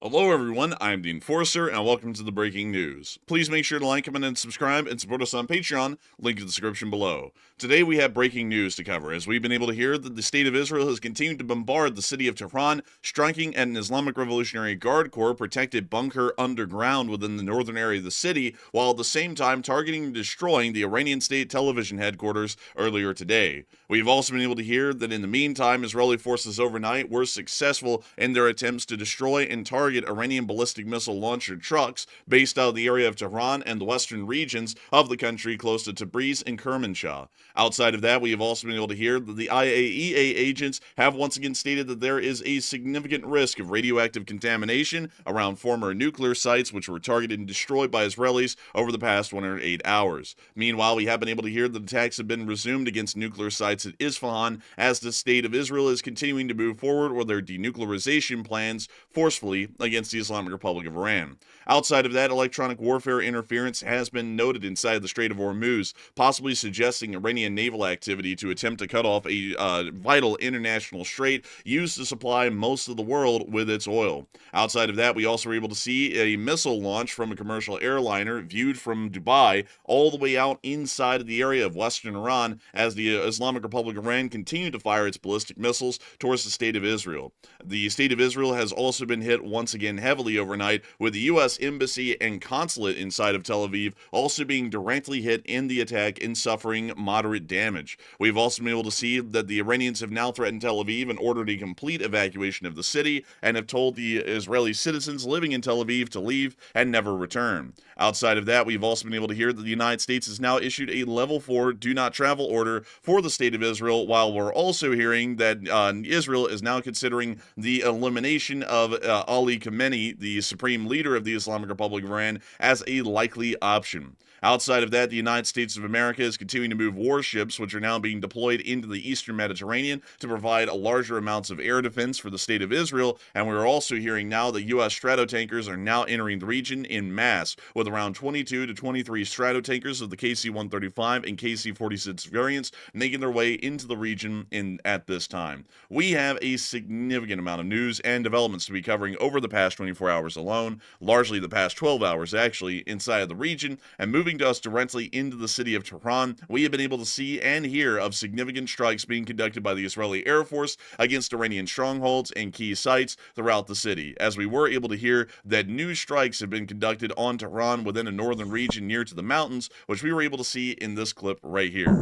Hello everyone, I'm the Enforcer, and welcome to the breaking news. Please make sure to like, comment, and subscribe, and support us on Patreon, link in the description below. Today we have breaking news to cover, as we've been able to hear that the State of Israel has continued to bombard the city of Tehran, striking at an Islamic Revolutionary Guard Corps protected bunker underground within the northern area of the city, while at the same time targeting and destroying the Iranian state television headquarters earlier today. We've also been able to hear that in the meantime, Israeli forces overnight were successful in their attempts to destroy and target Iranian ballistic missile launcher trucks based out of the area of Tehran and the western regions of the country close to Tabriz and Kermanshah. Outside of that, we have also been able to hear that the IAEA agents have once again stated that there is a significant risk of radioactive contamination around former nuclear sites which were targeted and destroyed by Israelis over the past 108 hours. Meanwhile, we have been able to hear that attacks have been resumed against nuclear sites at Isfahan as the state of Israel is continuing to move forward with their denuclearization plans forcefully against the Islamic Republic of Iran. Outside of that, electronic warfare interference has been noted inside the Strait of Hormuz, possibly suggesting Iranian naval activity to attempt to cut off a vital international strait used to supply most of the world with its oil. Outside of that, we also were able to see a missile launch from a commercial airliner viewed from Dubai all the way out inside of the area of western Iran as the Islamic Republic of Iran continued to fire its ballistic missiles towards the state of Israel. The state of Israel has also been hit once again heavily overnight, with the U.S. Embassy and Consulate inside of Tel Aviv also being directly hit in the attack and suffering moderate damage. We've also been able to see that the Iranians have now threatened Tel Aviv and ordered a complete evacuation of the city and have told the Israeli citizens living in Tel Aviv to leave and never return. Outside of that, we've also been able to hear that the United States has now issued a level 4 do not travel order for the state of Israel, while we're also hearing that Israel is now considering the elimination of Ali Khamenei, the supreme leader of the Islamic Republic of Iran, as a likely option. Outside of that, the United States of America is continuing to move warships, which are now being deployed into the eastern Mediterranean to provide larger amounts of air defense for the state of Israel, and we're also hearing now that U.S. Strat Tankers are now entering the region in mass, with around 22 to 23 Strat Tankers of the KC-135 and KC-46 variants making their way into the region at this time. We have a significant amount of news and developments to be covering over the past 24 hours alone, largely the past 12 hours actually, inside of the region, and moving to us directly into the city of Tehran, we have been able to see and hear of significant strikes being conducted by the Israeli Air Force against Iranian strongholds and key sites throughout the city, as we were able to hear that new strikes have been conducted on Tehran within a northern region near to the mountains, which we were able to see in this clip right here.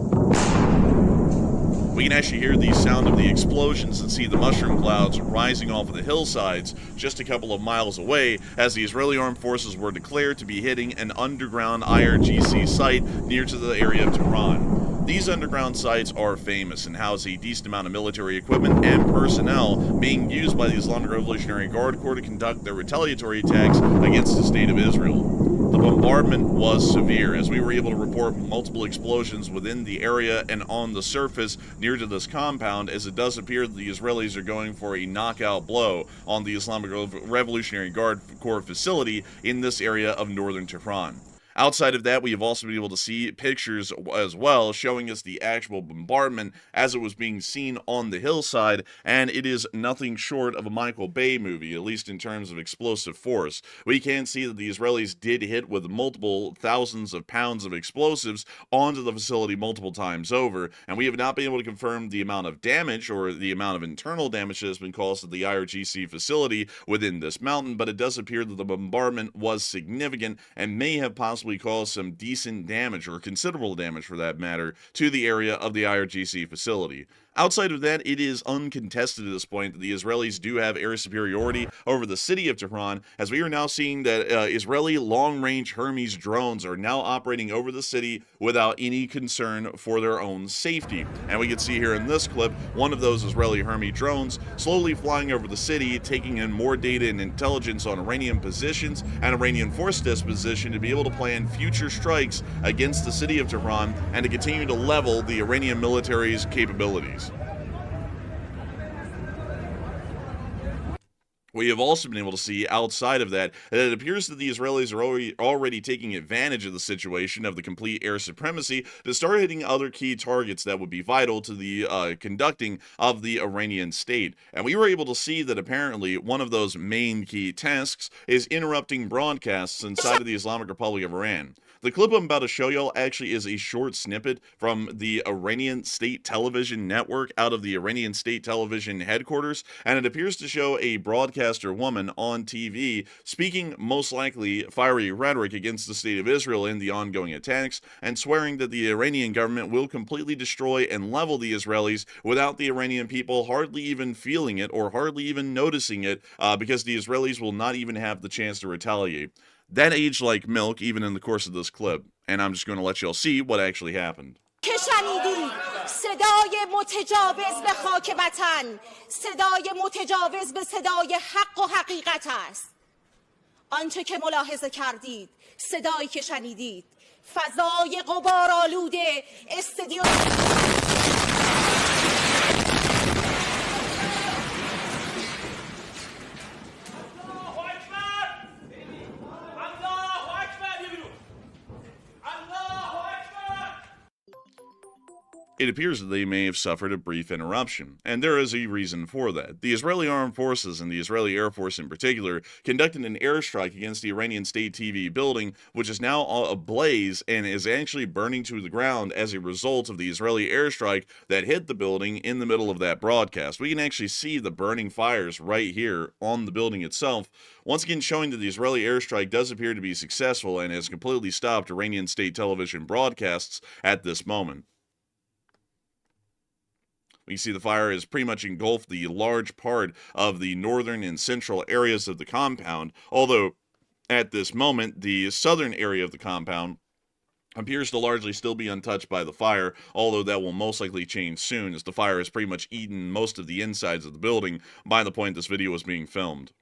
We can actually hear the sound of the explosions and see the mushroom clouds rising off of the hillsides just a couple of miles away as the Israeli armed forces were declared to be hitting an underground IRGC site near to the area of Tehran. These underground sites are famous and house a decent amount of military equipment and personnel being used by the Islamic Revolutionary Guard Corps to conduct their retaliatory attacks against the state of Israel. The bombardment was severe, as we were able to report multiple explosions within the area and on the surface near to this compound, as it does appear that the Israelis are going for a knockout blow on the Islamic Revolutionary Guard Corps facility in this area of northern Tehran. Outside of that, we have also been able to see pictures as well showing us the actual bombardment as it was being seen on the hillside, and it is nothing short of a Michael Bay movie, at least in terms of explosive force. We can see that the Israelis did hit with multiple thousands of pounds of explosives onto the facility multiple times over, and we have not been able to confirm the amount of damage or the amount of internal damage that has been caused at the IRGC facility within this mountain, but it does appear that the bombardment was significant and may have possibly caused some decent damage, or considerable damage for that matter, to the area of the IRGC facility. Outside of that, it is uncontested at this point that the Israelis do have air superiority over the city of Tehran, as we are now seeing that Israeli long-range Hermes drones are now operating over the city without any concern for their own safety. And we can see here in this clip one of those Israeli Hermes drones slowly flying over the city, taking in more data and intelligence on Iranian positions and Iranian force disposition to be able to plan future strikes against the city of Tehran and to continue to level the Iranian military's capabilities. We have also been able to see outside of that it appears that the Israelis are already taking advantage of the situation of the complete air supremacy to start hitting other key targets that would be vital to the conducting of the Iranian state. And we were able to see that apparently one of those main key tasks is interrupting broadcasts inside of the Islamic Republic of Iran. The clip I'm about to show y'all actually is a short snippet from the Iranian state television network out of the Iranian state television headquarters, and it appears to show a broadcaster woman on TV speaking most likely fiery rhetoric against the state of Israel in the ongoing attacks, and swearing that the Iranian government will completely destroy and level the Israelis without the Iranian people hardly even feeling it or hardly even noticing it, because the Israelis will not even have the chance to retaliate. That aged like milk even in the course of this clip, and I'm just going to let y'all see what actually happened. صدای متجاوز به خاک وطن، صدای متجاوز به صدای حق و حقیقت است. آنچه که ملاحظه کردید، صدایی که شنیدید، فضای غبارآلود استادیوم It appears that they may have suffered a brief interruption, and there is a reason for that. The Israeli Armed Forces, and the Israeli Air Force in particular, conducted an airstrike against the Iranian state TV building, which is now ablaze and is actually burning to the ground as a result of the Israeli airstrike that hit the building in the middle of that broadcast. We can actually see the burning fires right here on the building itself, once again showing that the Israeli airstrike does appear to be successful and has completely stopped Iranian state television broadcasts at this moment. We see the fire has pretty much engulfed the large part of the northern and central areas of the compound, although at this moment the southern area of the compound appears to largely still be untouched by the fire, although that will most likely change soon as the fire has pretty much eaten most of the insides of the building by the point this video was being filmed.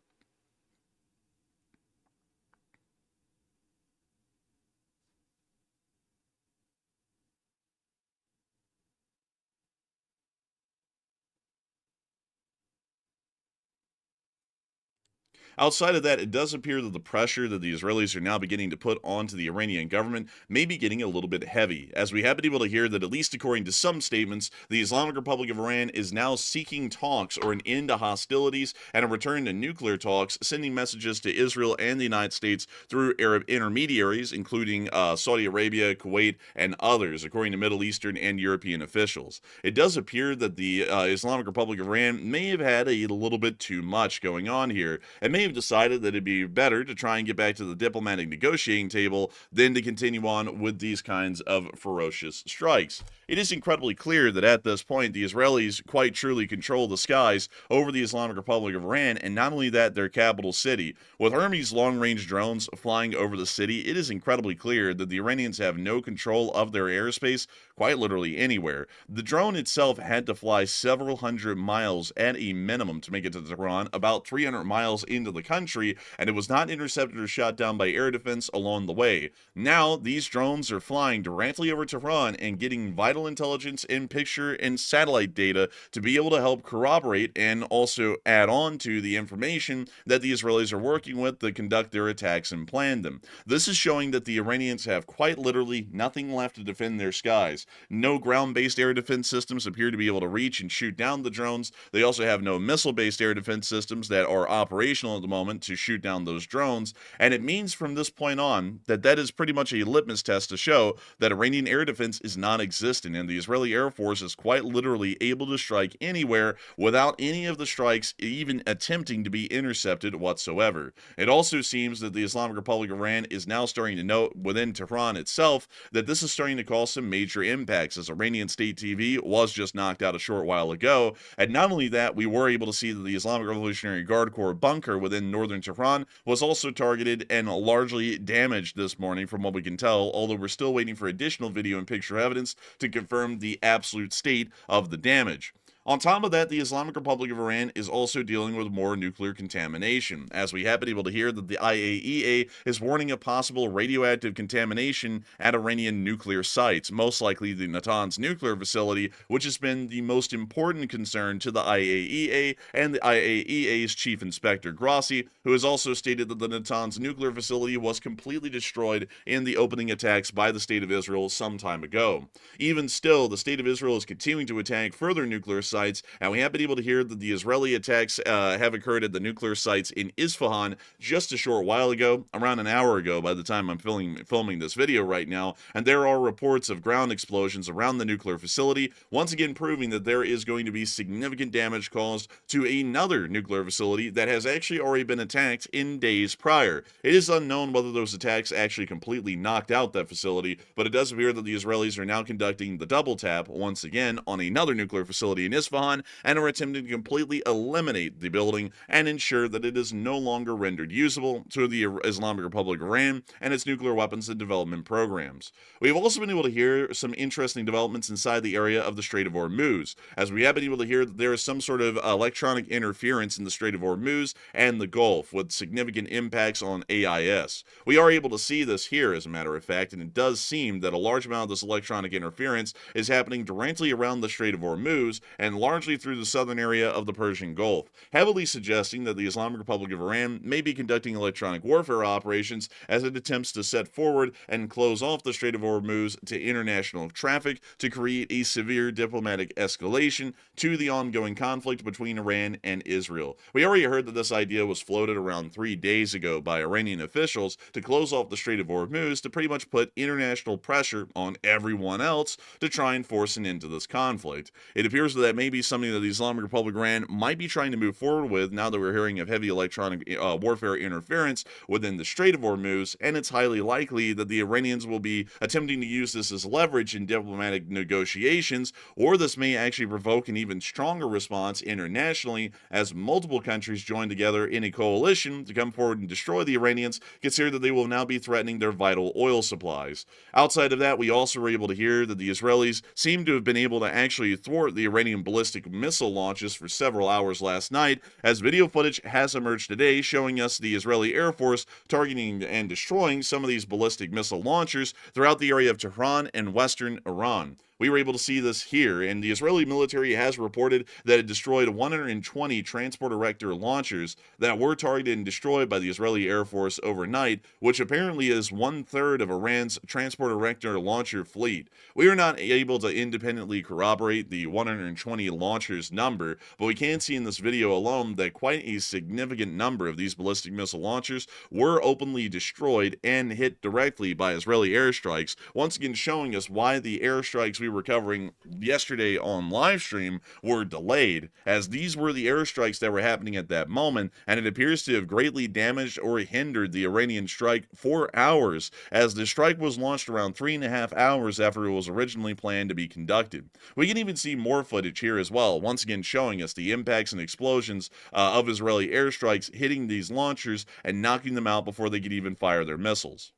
Outside of that, it does appear that the pressure that the Israelis are now beginning to put onto the Iranian government may be getting a little bit heavy, as we have been able to hear that, at least according to some statements, the Islamic Republic of Iran is now seeking talks or an end to hostilities and a return to nuclear talks, sending messages to Israel and the United States through Arab intermediaries, including Saudi Arabia, Kuwait, and others, according to Middle Eastern and European officials. It does appear that the Islamic Republic of Iran may have had a little bit too much going on here, and may have decided that it'd be better to try and get back to the diplomatic negotiating table than to continue on with these kinds of ferocious strikes. It is incredibly clear that at this point the Israelis quite truly control the skies over the Islamic Republic of Iran, and not only that, their capital city. With Hermes long-range drones flying over the city, it is incredibly clear that the Iranians have no control of their airspace quite literally anywhere. The drone itself had to fly several hundred miles at a minimum to make it to Tehran, about 300 miles into the country, and it was not intercepted or shot down by air defense along the way. Now, these drones are flying directly over Tehran and getting vital intelligence in picture and satellite data to be able to help corroborate and also add on to the information that the Israelis are working with to conduct their attacks and plan them. This is showing that the Iranians have quite literally nothing left to defend their skies. No ground-based air defense systems appear to be able to reach and shoot down the drones. They also have no missile-based air defense systems that are operational at the moment to shoot down those drones, and it means from this point on that is pretty much a litmus test to show that Iranian air defense is non-existent, and the Israeli Air Force is quite literally able to strike anywhere without any of the strikes even attempting to be intercepted whatsoever. It also seems that the Islamic Republic of Iran is now starting to note within Tehran itself that this is starting to cause some major impacts, as Iranian state TV was just knocked out a short while ago, and not only that, we were able to see that the Islamic Revolutionary Guard Corps bunker within northern Tehran was also targeted and largely damaged this morning from what we can tell, although we're still waiting for additional video and picture evidence to confirm the absolute state of the damage. On top of that, the Islamic Republic of Iran is also dealing with more nuclear contamination, as we have been able to hear that the IAEA is warning of possible radioactive contamination at Iranian nuclear sites, most likely the Natanz nuclear facility, which has been the most important concern to the IAEA and the IAEA's chief inspector Grossi, who has also stated that the Natanz nuclear facility was completely destroyed in the opening attacks by the State of Israel some time ago. Even still, the State of Israel is continuing to attack further nuclear sites, and we have been able to hear that the Israeli attacks have occurred at the nuclear sites in Isfahan just a short while ago, around an hour ago by the time I'm filming this video right now, and there are reports of ground explosions around the nuclear facility, once again proving that there is going to be significant damage caused to another nuclear facility that has actually already been attacked in days prior. It is unknown whether those attacks actually completely knocked out that facility, but it does appear that the Israelis are now conducting the double tap once again on another nuclear facility in Isfahan and are attempting to completely eliminate the building and ensure that it is no longer rendered usable to the Islamic Republic of Iran and its nuclear weapons and development programs. We have also been able to hear some interesting developments inside the area of the Strait of Hormuz, as we have been able to hear that there is some sort of electronic interference in the Strait of Hormuz and the Gulf with significant impacts on AIS. We are able to see this here, as a matter of fact, and it does seem that a large amount of this electronic interference is happening directly around the Strait of Hormuz and largely through the southern area of the Persian Gulf, heavily suggesting that the Islamic Republic of Iran may be conducting electronic warfare operations as it attempts to set forward and close off the Strait of Hormuz to international traffic to create a severe diplomatic escalation to the ongoing conflict between Iran and Israel. We already heard that this idea was floated around 3 days ago by Iranian officials to close off the Strait of Hormuz to pretty much put international pressure on everyone else to try and force an end to this conflict. It appears that may be something that the Islamic Republic of Iran might be trying to move forward with now that we're hearing of heavy electronic warfare interference within the Strait of Hormuz, and it's highly likely that the Iranians will be attempting to use this as leverage in diplomatic negotiations, or this may actually provoke an even stronger response internationally as multiple countries join together in a coalition to come forward and destroy the Iranians, consider that they will now be threatening their vital oil supplies. Outside of that, we also were able to hear that the Israelis seem to have been able to actually thwart the Iranian ballistic missile launches for several hours last night, as video footage has emerged today showing us the Israeli Air Force targeting and destroying some of these ballistic missile launchers throughout the area of Tehran and western Iran. We were able to see this here, and the Israeli military has reported that it destroyed 120 transport-erector launchers that were targeted and destroyed by the Israeli Air Force overnight, which apparently is 1/3 of Iran's transport-erector launcher fleet. We are not able to independently corroborate the 120 launchers number, but we can see in this video alone that quite a significant number of these ballistic missile launchers were openly destroyed and hit directly by Israeli airstrikes, once again showing us why the airstrikes we were covering yesterday on live stream were delayed, as these were the airstrikes that were happening at that moment, and it appears to have greatly damaged or hindered the Iranian strike for hours, as the strike was launched around 3.5 hours after it was originally planned to be conducted. We can even see more footage here as well, once again showing us the impacts and explosions of Israeli airstrikes hitting these launchers and knocking them out before they could even fire their missiles.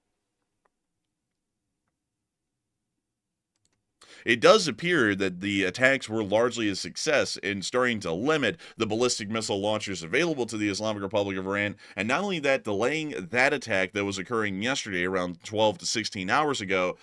It does appear that the attacks were largely a success in starting to limit the ballistic missile launchers available to the Islamic Republic of Iran, and not only that, delaying that attack that was occurring yesterday around 12 to 16 hours ago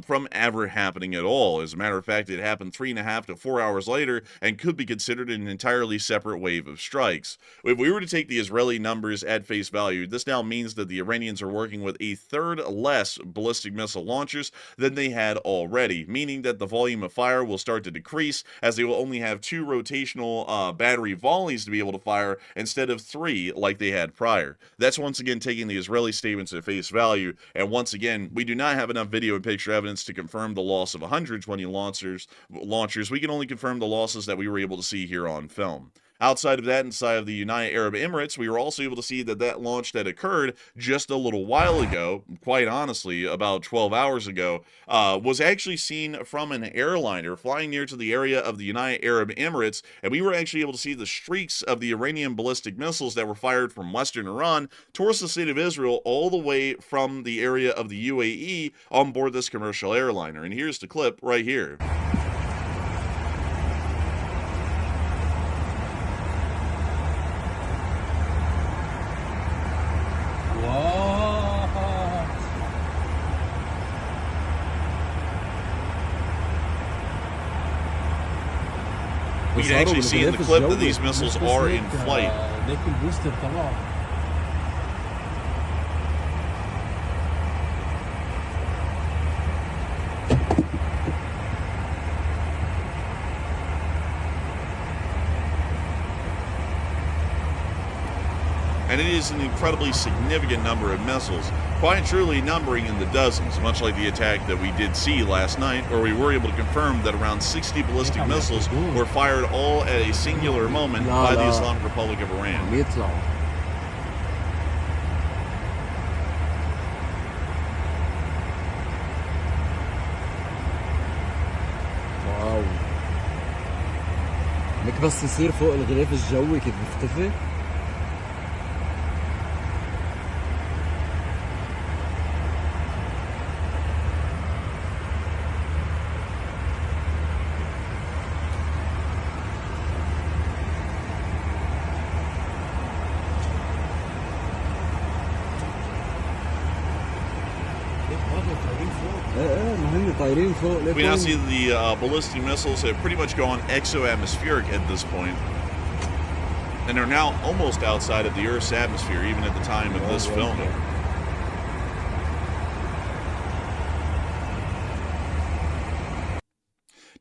from ever happening at all. As a matter of fact, it happened 3.5 to 4 hours later and could be considered an entirely separate wave of strikes. If we were to take the Israeli numbers at face value, this now means that the Iranians are working with 1/3 less ballistic missile launchers than they had already, meaning that the volume of fire will start to decrease, as they will only have 2 rotational battery volleys to be able to fire instead of 3 like they had prior. That's once again taking the Israeli statements at face value, and once again, we do not have enough video and picture evidence to confirm the loss of 120 launchers. We can only confirm the losses that we were able to see here on film. Outside of that, inside of the United Arab Emirates, we were also able to see that launch that occurred just a little while ago, quite honestly, about 12 hours ago, was actually seen from an airliner flying near to the area of the United Arab Emirates, and we were actually able to see the streaks of the Iranian ballistic missiles that were fired from western Iran towards the state of Israel, all the way from the area of the UAE on board this commercial airliner. And here's the clip right here. We can actually see in the clip that these missiles are in flight. And it is an incredibly significant number of missiles, quite truly numbering in the dozens, much like the attack that we did see last night, where we were able to confirm that around 60 ballistic missiles were fired all at a singular moment by the Islamic Republic of Iran. واو. انك بس يصير فوق الغلاف الجوي كيف بيختفي. We now see the ballistic missiles have pretty much gone exo-atmospheric at this point, and are now almost outside of the Earth's atmosphere, even at the time of this filming.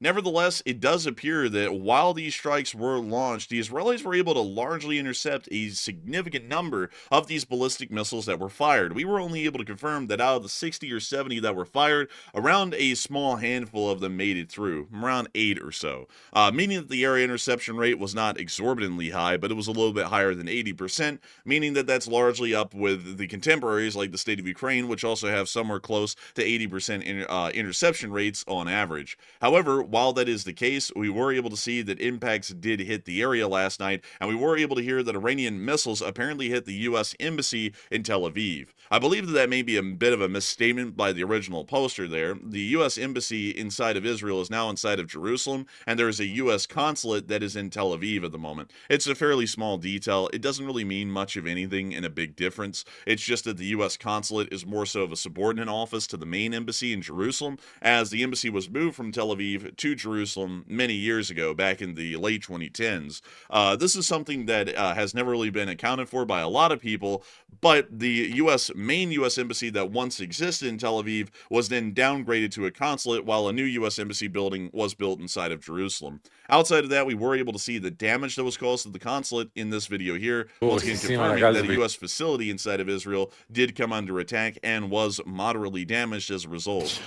Nevertheless, it does appear that while these strikes were launched, the Israelis were able to largely intercept a significant number of these ballistic missiles that were fired. We were only able to confirm that out of the 60 or 70 that were fired, around a small handful of them made it through, around 8 or so, meaning that the area interception rate was not exorbitantly high, but it was a little bit higher than 80%, meaning that that's largely up with the contemporaries like the state of Ukraine, which also have somewhere close to 80% interception rates on average. However, while that is the case, we were able to see that impacts did hit the area last night, and we were able to hear that Iranian missiles apparently hit the U.S. Embassy in Tel Aviv. I believe that may be a bit of a misstatement by the original poster there. The U.S. Embassy inside of Israel is now inside of Jerusalem, and there is a U.S. consulate that is in Tel Aviv at the moment. It's a fairly small detail. It doesn't really mean much of anything and a big difference. It's just that the U.S. consulate is more so of a subordinate office to the main embassy in Jerusalem, as the embassy was moved from Tel Aviv to Jerusalem many years ago, back in the late 2010s. This is something that has never really been accounted for by a lot of people, but the main U.S. embassy that once existed in Tel Aviv was then downgraded to a consulate, while a new U.S. embassy building was built inside of Jerusalem. Outside of that, we were able to see the damage that was caused to the consulate in this video here, once again confirming that a U.S. facility inside of Israel did come under attack and was moderately damaged as a result.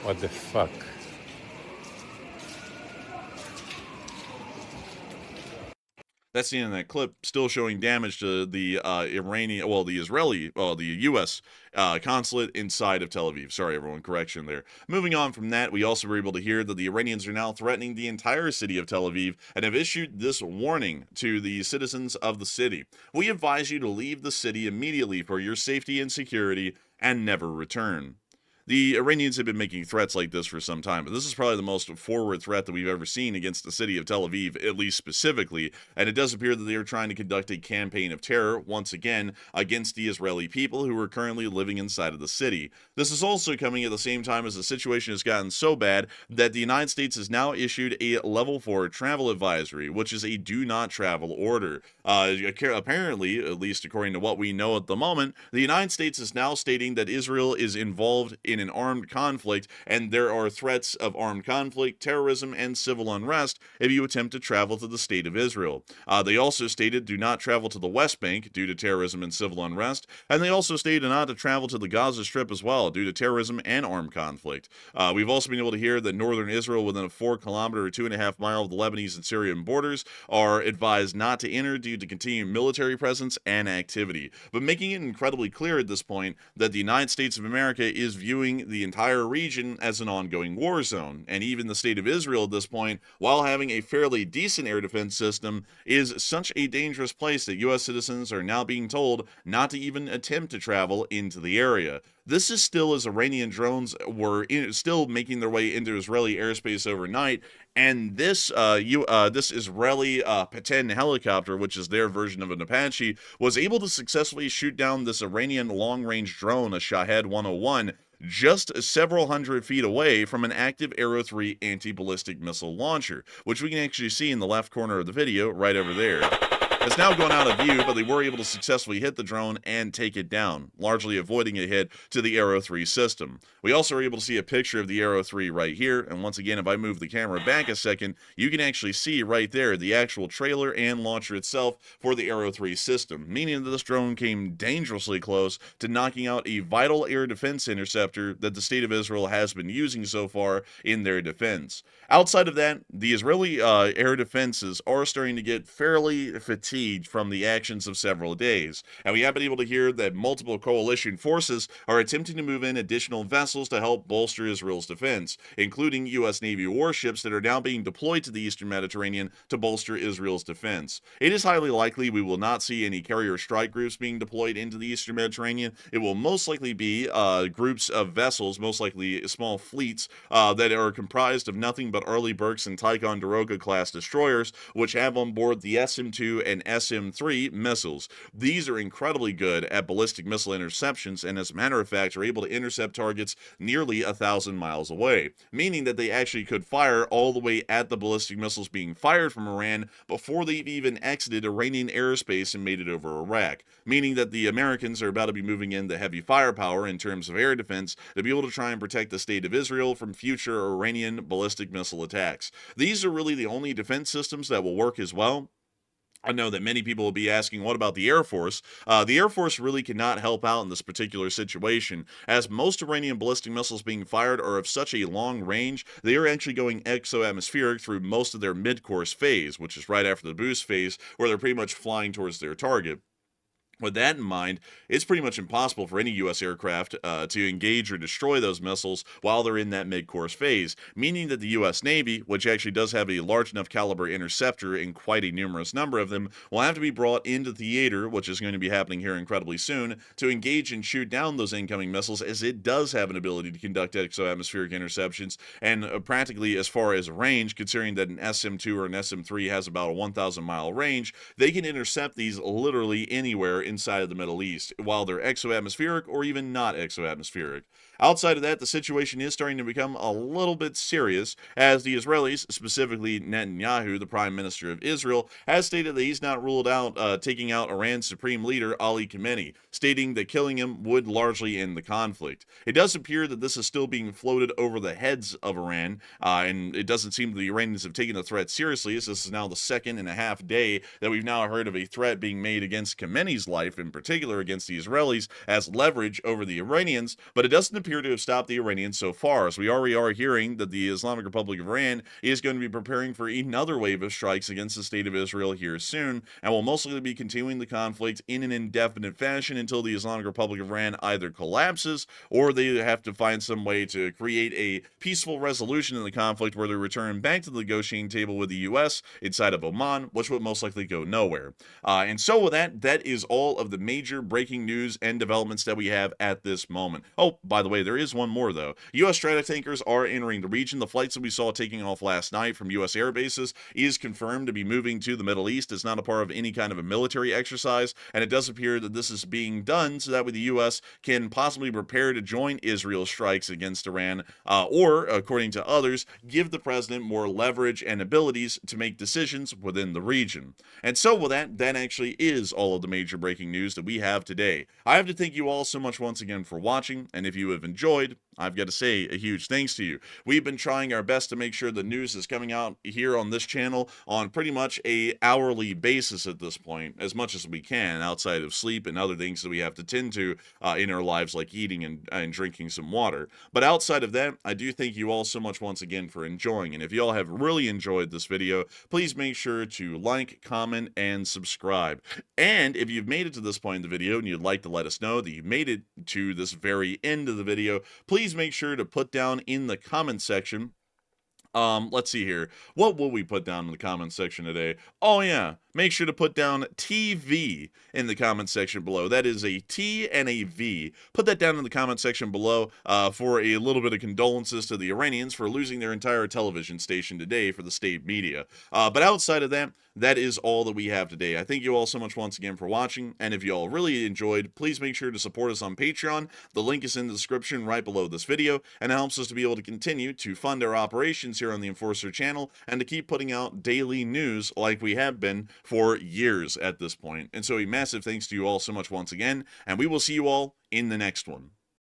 What the fuck? That's the end of that clip, still showing damage to the the U.S. Consulate inside of Tel Aviv. Sorry, everyone, correction there. Moving on from that, we also were able to hear that the Iranians are now threatening the entire city of Tel Aviv and have issued this warning to the citizens of the city. We advise you to leave the city immediately for your safety and security and never return. The Iranians have been making threats like this for some time, but this is probably the most forward threat that we've ever seen against the city of Tel Aviv, at least specifically, and it does appear that they are trying to conduct a campaign of terror, once again, against the Israeli people who are currently living inside of the city. This is also coming at the same time as the situation has gotten so bad that the United States has now issued a level 4 travel advisory, which is a do not travel order. Apparently, at least according to what we know at the moment, the United States is now stating that Israel is involved in an armed conflict, and there are threats of armed conflict, terrorism, and civil unrest if you attempt to travel to the state of Israel. They also stated do not travel to the West Bank due to terrorism and civil unrest, and they also stated not to travel to the Gaza Strip as well due to terrorism and armed conflict. We've also been able to hear that northern Israel, within a 4-kilometer or 2.5 mile of the Lebanese and Syrian borders, are advised not to enter due to continued military presence and activity, but making it incredibly clear at this point that the United States of America is viewing the entire region as an ongoing war zone, and even the state of Israel at this point, while having a fairly decent air defense system, is such a dangerous place that U.S. citizens are now being told not to even attempt to travel into the area. This is still as Iranian drones were still making their way into Israeli airspace overnight, and this Israeli Peten helicopter, which is their version of an Apache, was able to successfully shoot down this Iranian long-range drone, a Shahed 101, just several hundred feet away from an active Arrow 3 anti-ballistic missile launcher, which we can actually see in the left corner of the video right over there. It's now gone out of view, but they were able to successfully hit the drone and take it down, largely avoiding a hit to the Arrow 3 system. We also were able to see a picture of the Arrow 3 right here, and once again, if I move the camera back a second, you can actually see right there the actual trailer and launcher itself for the Arrow 3 system, meaning that this drone came dangerously close to knocking out a vital air defense interceptor that the State of Israel has been using so far in their defense. Outside of that, the Israeli air defenses are starting to get fairly fatigued from the actions of several days, and we have been able to hear that multiple coalition forces are attempting to move in additional vessels to help bolster Israel's defense, including U.S. Navy warships that are now being deployed to the Eastern Mediterranean to bolster Israel's defense. It is highly likely we will not see any carrier strike groups being deployed into the Eastern Mediterranean. It will most likely be groups of vessels, most likely small fleets, that are comprised of nothing but Arleigh Burkes and Ticonderoga class destroyers, which have on board the SM-2 and SM-3 missiles. These are incredibly good at ballistic missile interceptions, and as a matter of fact are able to intercept targets nearly 1,000 miles away, meaning that they actually could fire all the way at the ballistic missiles being fired from Iran before they've even exited Iranian airspace and made it over Iraq, meaning that the Americans are about to be moving in the heavy firepower in terms of air defense to be able to try and protect the State of Israel from future Iranian ballistic missile attacks. These are really the only defense systems that will work as well. I know that many people will be asking, what about the Air Force? The Air Force really cannot help out in this particular situation, as most Iranian ballistic missiles being fired are of such a long range, they are actually going exo-atmospheric through most of their mid-course phase, which is right after the boost phase, where they're pretty much flying towards their target. With that in mind, it's pretty much impossible for any U.S. aircraft to engage or destroy those missiles while they're in that mid-course phase, meaning that the U.S. Navy, which actually does have a large enough caliber interceptor and quite a numerous number of them, will have to be brought into theater, which is going to be happening here incredibly soon, to engage and shoot down those incoming missiles, as it does have an ability to conduct exo-atmospheric interceptions, and practically as far as range, considering that an SM-2 or an SM-3 has about a 1,000-mile range, they can intercept these literally anywhere inside of the Middle East, while they're exo-atmospheric or even not exo-atmospheric. Outside of that, the situation is starting to become a little bit serious, as the Israelis, specifically Netanyahu, the Prime Minister of Israel, has stated that he's not ruled out taking out Iran's Supreme Leader Ali Khamenei, stating that killing him would largely end the conflict. It does appear that this is still being floated over the heads of Iran, and it doesn't seem the Iranians have taken the threat seriously, as this is now the 2.5 day that we've now heard of a threat being made against Khamenei's life, in particular against the Israelis, as leverage over the Iranians, but it doesn't appear to have stopped the Iranians so far, as we already are hearing that the Islamic Republic of Iran is going to be preparing for another wave of strikes against the State of Israel here soon, and will most likely be continuing the conflict in an indefinite fashion until the Islamic Republic of Iran either collapses, or they have to find some way to create a peaceful resolution in the conflict where they return back to the negotiating table with the U.S. inside of Oman, which would most likely go nowhere. And so with that, that is all of the major breaking news and developments that we have at this moment. Oh, by the way, there is one more though. U.S. Strat Tankers are entering the region. The flights that we saw taking off last night from U.S. air bases is confirmed to be moving to the Middle East. It's not a part of any kind of a military exercise, and it does appear that this is being done so that way the U.S. can possibly prepare to join Israel's strikes against Iran, or, according to others, give the president more leverage and abilities to make decisions within the region. And so with that, that actually is all of the major breaking news that we have today. I have to thank you all so much once again for watching, and if you have enjoyed, I've got to say a huge thanks to you. We've been trying our best to make sure the news is coming out here on this channel on pretty much a hourly basis at this point, as much as we can, outside of sleep and other things that we have to tend to in our lives, like eating and drinking some water. But outside of that, I do thank you all so much once again for enjoying, and if you all have really enjoyed this video, please make sure to like, comment, and subscribe. And if you've made it to this point in the video and you'd like to let us know that you made it to this very end of the video, please make sure to put down in the comment section, let's see here, what will we put down in the comment section today? Oh yeah, make sure to put down TV in the comment section below. That is a T and a V. Put that down in the comment section below for a little bit of condolences to the Iranians for losing their entire television station today for the state media. But outside of that, that is all that we have today. I thank you all so much once again for watching, and if you all really enjoyed, please make sure to support us on Patreon. The link is in the description right below this video, and it helps us to be able to continue to fund our operations here on the Enforcer channel, and to keep putting out daily news like we have been for years at this point. And so a massive thanks to you all so much once again, and we will see you all in the next one.